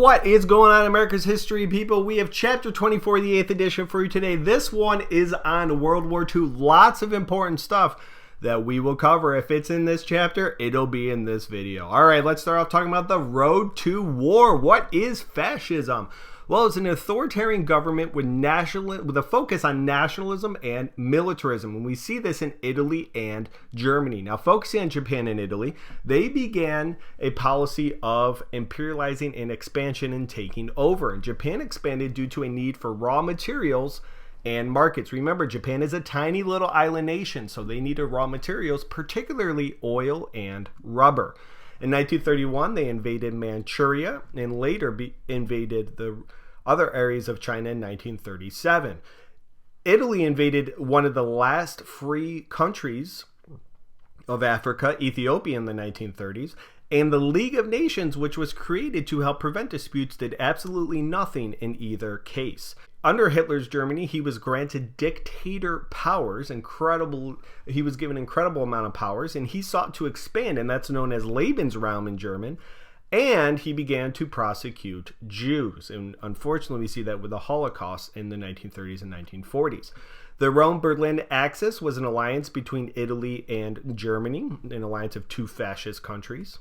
What is going on in America's history, people? We have chapter 24, the 8th edition for you today. This one is on World War II. Lots of important stuff that we will cover. If it's in this chapter, it'll be in this video. All right, let's start off talking about the road to war. What is fascism? Well, it's an authoritarian government with a focus on nationalism and militarism. And we see this in Italy and Germany. Now, focusing on Japan and Italy, they began a policy of imperializing and expansion and taking over. And Japan expanded due to a need for raw materials and markets. Remember, Japan is a tiny little island nation, so they needed raw materials, particularly oil and rubber. In 1931, they invaded Manchuria and later invaded the other areas of China in 1937. Italy invaded one of the last free countries of Africa, Ethiopia, in the 1930s, and the League of Nations, which was created to help prevent disputes, did absolutely nothing in either case. Under Hitler's Germany, he was granted dictator powers, he was given an incredible amount of powers, and he sought to expand, and that's known as Lebensraum in German, and he began to prosecute Jews. And unfortunately, we see that with the Holocaust in the 1930s and 1940s. The Rome-Berlin Axis was an alliance between Italy and Germany, an alliance of two fascist countries.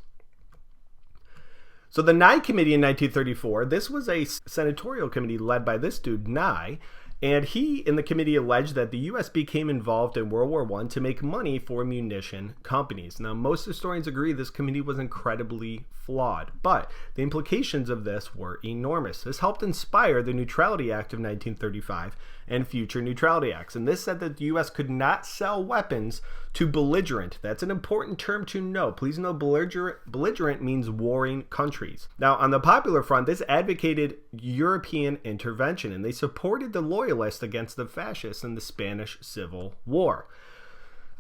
So the Nye Committee in 1934, this was a senatorial committee led by this dude, Nye, and he in the committee alleged that the U.S. became involved in World War I to make money for munition companies. Now, most historians agree this committee was incredibly flawed, but the implications of this were enormous. This helped inspire the Neutrality Act of 1935 and future neutrality acts, and this said that the U.S. could not sell weapons to belligerent. That's an important term to know. Please know belligerent means warring countries. Now, on the popular front, this advocated European intervention, and they supported the loyalists against the fascists in the Spanish Civil War.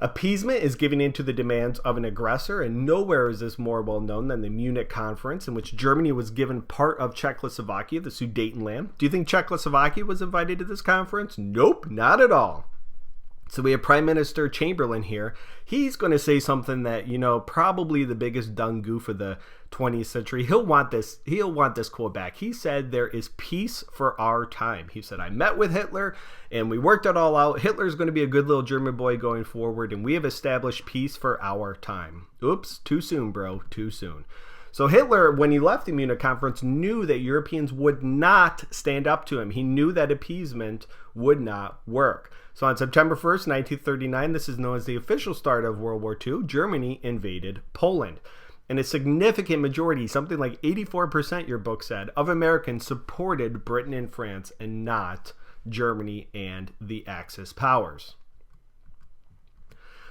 Appeasement is giving in to the demands of an aggressor, and nowhere is this more well known than the Munich Conference, in which Germany was given part of Czechoslovakia, the Sudetenland. Do you think Czechoslovakia was invited to this conference? Nope, not at all. So we have Prime Minister Chamberlain here. He's going to say something that, probably the biggest dung goof of the 20th century. He'll want this quote back. He said, "There is peace for our time." He said, "I met with Hitler and we worked it all out. Hitler's going to be a good little German boy going forward, and we have established peace for our time." Oops, too soon, bro, too soon. So Hitler, when he left the Munich Conference, knew that Europeans would not stand up to him. He knew that appeasement would not work. So on September 1st, 1939, this is known as the official start of World War II, Germany invaded Poland. And a significant majority, something like 84%, your book said, of Americans supported Britain and France and not Germany and the Axis powers.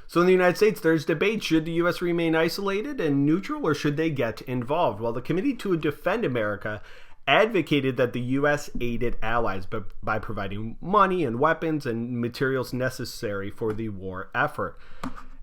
So in the United States, there's debate. Should the U.S. remain isolated and neutral, or should they get involved? Well, the Committee to Defend America advocated that the U.S. aided allies by providing money and weapons and materials necessary for the war effort.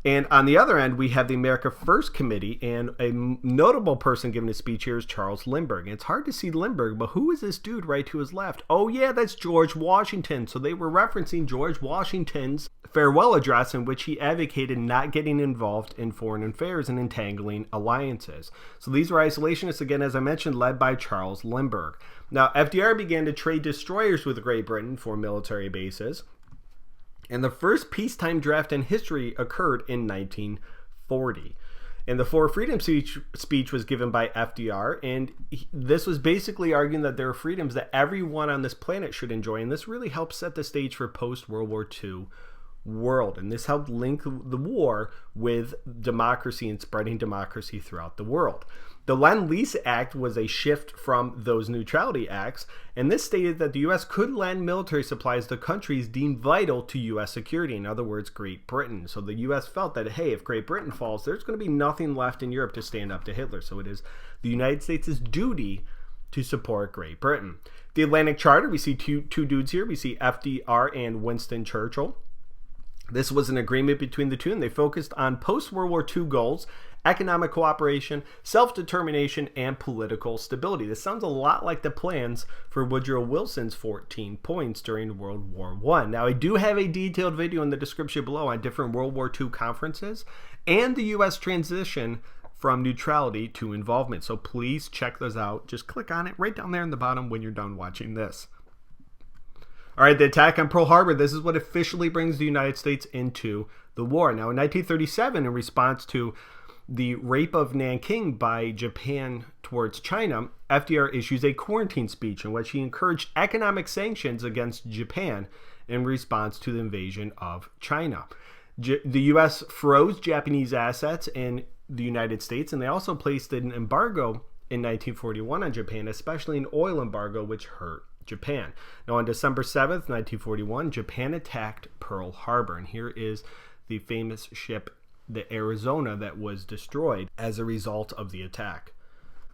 And on the other end, we have the America First Committee, and a notable person giving a speech here is Charles Lindbergh. And it's hard to see Lindbergh, but who is this dude right to his left? Oh yeah, that's George Washington. So they were referencing George Washington's farewell address, in which he advocated not getting involved in foreign affairs and entangling alliances. So these were isolationists, again, as I mentioned, led by Charles Lindbergh. Now, FDR began to trade destroyers with Great Britain for military bases. And the first peacetime draft in history occurred in 1940. And the Four Freedoms speech was given by FDR, and this was basically arguing that there are freedoms that everyone on this planet should enjoy, and this really helped set the stage for post-World War II world, and this helped link the war with democracy and spreading democracy throughout the world. The Lend-Lease Act was a shift from those neutrality acts, and this stated that the U.S. could lend military supplies to countries deemed vital to U.S. security, in other words, Great Britain. So the U.S. felt that, hey, if Great Britain falls, there's going to be nothing left in Europe to stand up to Hitler. So it is the United States' duty to support Great Britain. The Atlantic Charter, we see two dudes here. We see FDR and Winston Churchill. This was an agreement between the two, and they focused on post-World War II goals, economic cooperation, self-determination, and political stability. This sounds a lot like the plans for Woodrow Wilson's 14 points during World War I. Now, I do have a detailed video in the description below on different World War II conferences and the U.S. transition from neutrality to involvement. So please check those out. Just click on it right down there in the bottom when you're done watching this. All right, the attack on Pearl Harbor. This is what officially brings the United States into the war. Now, in 1937, in response to the rape of Nanking by Japan towards China, FDR issues a quarantine speech in which he encouraged economic sanctions against Japan in response to the invasion of China. The U.S. froze Japanese assets in the United States, and they also placed an embargo in 1941 on Japan, especially an oil embargo, which hurt Japan. Now, on December 7th, 1941, Japan attacked Pearl Harbor, and here is the famous ship, the Arizona, that was destroyed as a result of the attack.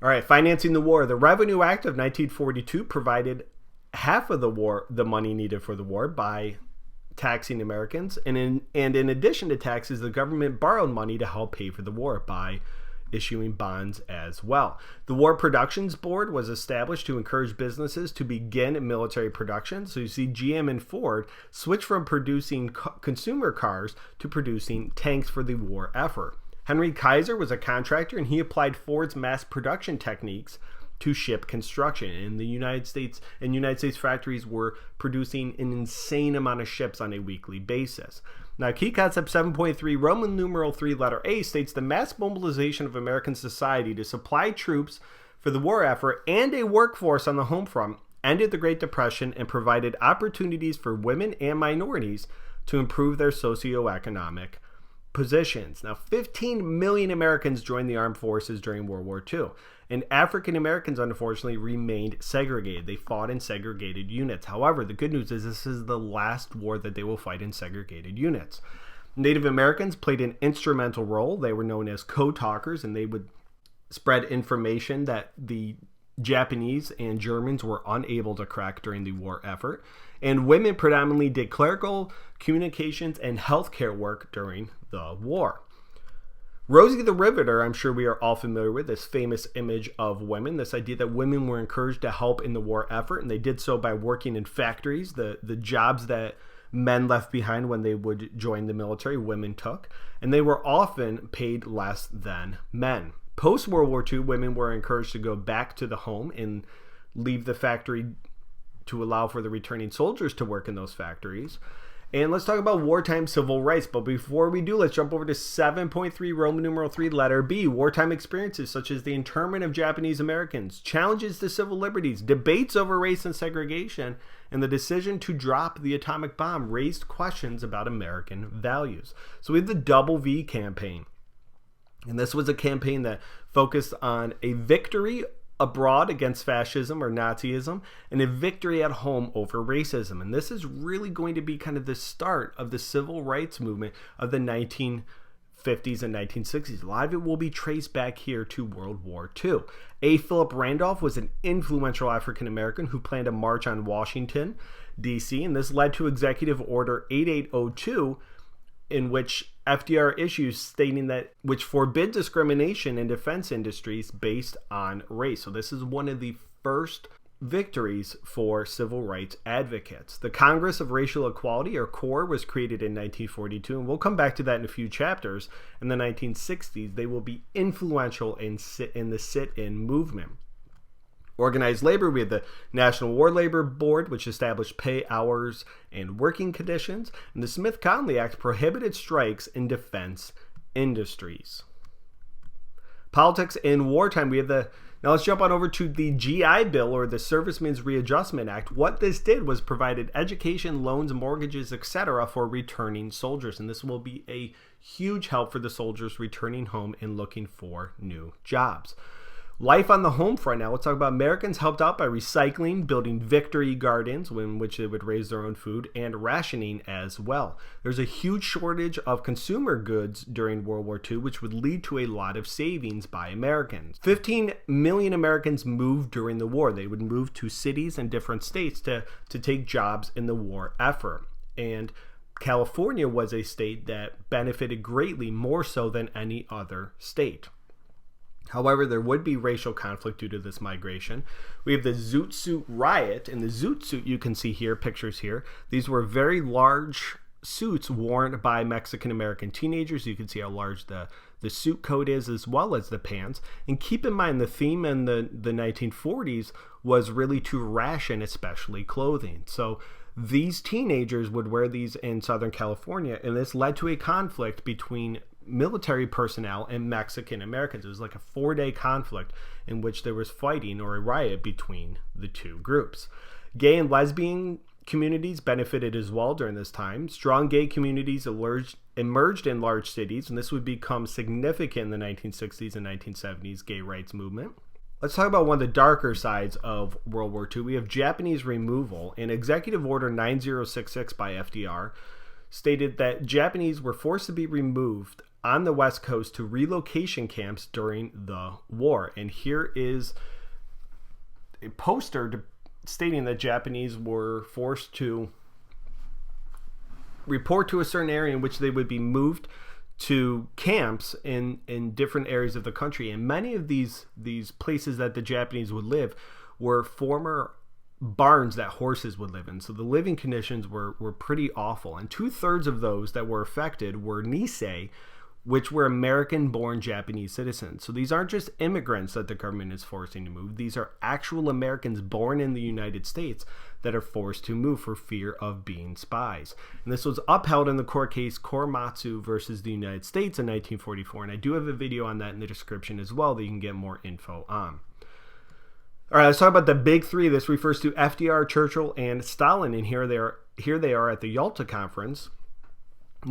All right, financing the war. The Revenue Act of 1942 provided half of the money needed for the war by taxing Americans, and in addition to taxes, the government borrowed money to help pay for the war by issuing bonds as well. The War Productions Board was established to encourage businesses to begin military production. So you see GM and Ford switched from producing consumer cars to producing tanks for the war effort. Henry Kaiser was a contractor, and he applied Ford's mass production techniques to ship construction. In the United States, factories were producing an insane amount of ships on a weekly basis. Now, key concept 7.3, Roman numeral 3, letter A, states the mass mobilization of American society to supply troops for the war effort and a workforce on the home front ended the Great Depression and provided opportunities for women and minorities to improve their socioeconomic positions. Now, 15 million Americans joined the armed forces during World War II, and African Americans, unfortunately, remained segregated. They fought in segregated units. However, the good news is this is the last war that they will fight in segregated units. Native Americans played an instrumental role. They were known as co-talkers, and they would spread information that the Japanese and Germans were unable to crack during the war effort. And women predominantly did clerical, communications, and healthcare work during the war. Rosie the Riveter, I'm sure we are all familiar with this famous image of women, this idea that women were encouraged to help in the war effort, and they did so by working in factories. The jobs that men left behind when they would join the military, women took, and they were often paid less than men. Post-World War II, women were encouraged to go back to the home and leave the factory to allow for the returning soldiers to work in those factories. And let's talk about wartime civil rights. But before we do, let's jump over to 7.3, Roman numeral 3, letter B. Wartime experiences such as the internment of Japanese Americans, challenges to civil liberties, debates over race and segregation, and the decision to drop the atomic bomb raised questions about American values. So we have the Double V campaign. And this was a campaign that focused on a victory abroad against fascism or Nazism, and a victory at home over racism. And this is really going to be kind of the start of the civil rights movement of the 1950s and 1960s. A lot of it will be traced back here to World War II. A. Philip Randolph was an influential African American who planned a march on Washington, D.C., and this led to Executive Order 8802, in which FDR issues stating that which forbid discrimination in defense industries based on race. So this is one of the first victories for civil rights advocates. The Congress of Racial Equality, or CORE, was created in 1942, and we'll come back to that in a few chapters. In the 1960s, they will be influential in the sit-in movement. Organized labor, we had the National War Labor Board, which established pay, hours, and working conditions. And the Smith-Connolly Act prohibited strikes in defense industries. Politics in wartime, we have now let's jump on over to the GI Bill, or the Servicemen's Readjustment Act. What this did was provided education, loans, mortgages, etc. for returning soldiers. And this will be a huge help for the soldiers returning home and looking for new jobs. Life on the home front. Now let's talk about Americans helped out by recycling, building victory gardens in which they would raise their own food, and rationing as well. There's a huge shortage of consumer goods during World War II, which would lead to a lot of savings by Americans. 15 million Americans moved during the war. They would move to cities and different states to take jobs in the war effort. And California was a state that benefited greatly, more so than any other state. However, there would be racial conflict due to this migration. We have the Zoot Suit riot, and the Zoot Suit, you can see here, pictures here. These were very large suits worn by Mexican-American teenagers. You can see how large the the suit coat is, as well as the pants. And keep in mind, the theme in the 1940s was really to ration, especially clothing. So these teenagers would wear these in Southern California, and this led to a conflict between military personnel and Mexican Americans. It was like a 4-day conflict in which there was fighting or a riot between the two groups. Gay and lesbian communities benefited as well during this time. Strong gay communities emerged in large cities, and this would become significant in the 1960s and 1970s gay rights movement. Let's talk about one of the darker sides of World War II. We have Japanese removal. In Executive Order 9066 by FDR stated that Japanese were forced to be removed on the West Coast to relocation camps during the war. And here is a poster stating that Japanese were forced to report to a certain area in which they would be moved to camps in different areas of the country. And many of these places that the Japanese would live were former barns that horses would live in. So the living conditions were pretty awful. And 2/3 of those that were affected were Nisei, which were American-born Japanese citizens. So these aren't just immigrants that the government is forcing to move. These are actual Americans born in the United States that are forced to move for fear of being spies. And this was upheld in the court case Korematsu versus the United States in 1944. And I do have a video on that in the description as well that you can get more info on. All right, let's talk about the big three. This refers to FDR, Churchill, and Stalin. And here they are at the Yalta Conference.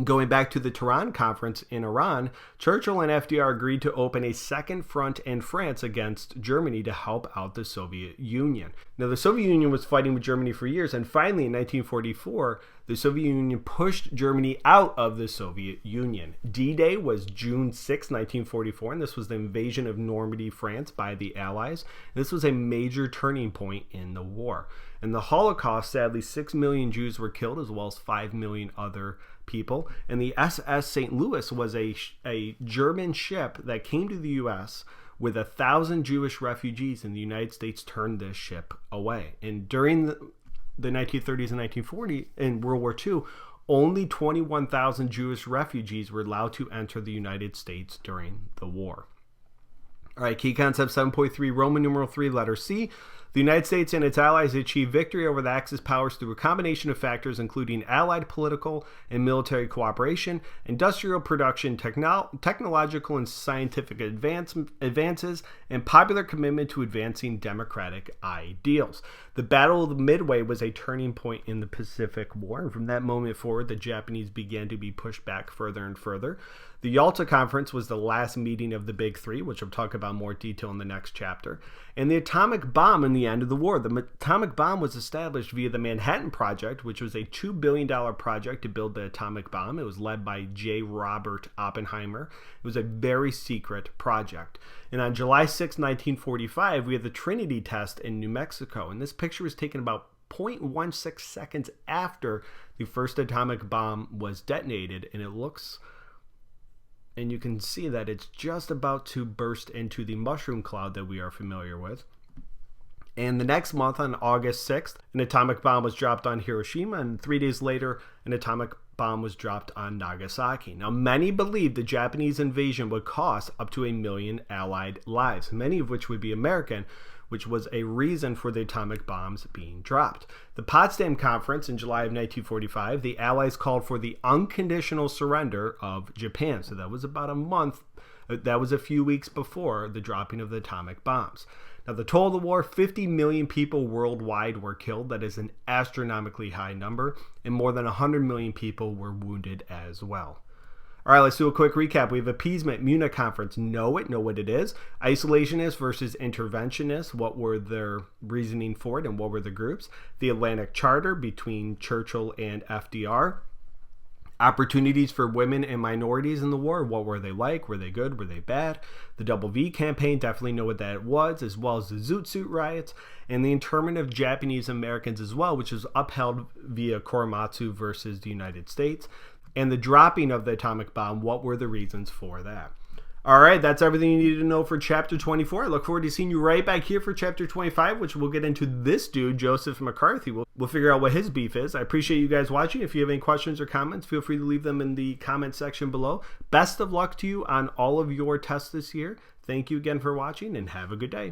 Going back to the Tehran Conference in Iran, Churchill and FDR agreed to open a second front in France against Germany to help out the Soviet Union. Now, the Soviet Union was fighting with Germany for years, and finally in 1944, the Soviet Union pushed Germany out of the Soviet Union. D-Day was June 6, 1944, and this was the invasion of Normandy, France by the Allies. This was a major turning point in the war. In the Holocaust, sadly, 6 million Jews were killed, as well as 5 million other people. And the SS St. Louis was a German ship that came to the U.S. with 1,000 Jewish refugees, and the United States turned this ship away. And during the 1930s and 1940s, in World War II, only 21,000 Jewish refugees were allowed to enter the United States during the war. All right, key concept 7.3, Roman numeral 3, letter C. The United States and its allies achieved victory over the Axis powers through a combination of factors including allied political and military cooperation, industrial production, technological and scientific advances, and popular commitment to advancing democratic ideals. The Battle of the Midway was a turning point in the Pacific War, and from that moment forward, the Japanese began to be pushed back further and further. The Yalta Conference was the last meeting of the Big Three, which I'll talk about in more detail in the next chapter. And the atomic bomb in the end of the war. The atomic bomb was established via the Manhattan Project, which was a $2 billion project to build the atomic bomb. It was led by J. Robert Oppenheimer. It was a very secret project. And on July 6, 1945, we had the Trinity test in New Mexico. And this picture was taken about 0.16 seconds after the first atomic bomb was detonated. And it looks... and you can see that it's just about to burst into the mushroom cloud that we are familiar with. And the next month, on August 6th, an atomic bomb was dropped on Hiroshima, and 3 days later, an atomic bomb was dropped on Nagasaki. Now, many believed the Japanese invasion would cost up to 1 million Allied lives, many of which would be American, which was a reason for the atomic bombs being dropped. The Potsdam Conference in July of 1945, the Allies called for the unconditional surrender of Japan. So that was about a month, that was a few weeks before the dropping of the atomic bombs. Now, the toll of the war, 50 million people worldwide were killed. That is an astronomically high number, and more than 100 million people were wounded as well. All right, let's do a quick recap. We have appeasement, Munich Conference. Know what it is. Isolationists versus interventionists. What were their reasoning for it and what were the groups? The Atlantic Charter between Churchill and FDR. Opportunities for women and minorities in the war. What were they like? Were they good? Were they bad? The Double V campaign, definitely know what that was, as well as the Zoot Suit riots, and the internment of Japanese Americans as well, which was upheld via Korematsu versus the United States. And the dropping of the atomic bomb, what were the reasons for that? All right, that's everything you need to know for Chapter 24. I look forward to seeing you right back here for Chapter 25, which we'll get into this dude, Joseph McCarthy. We'll figure out what his beef is. I appreciate you guys watching. If you have any questions or comments, feel free to leave them in the comment section below. Best of luck to you on all of your tests this year. Thank you again for watching, and have a good day.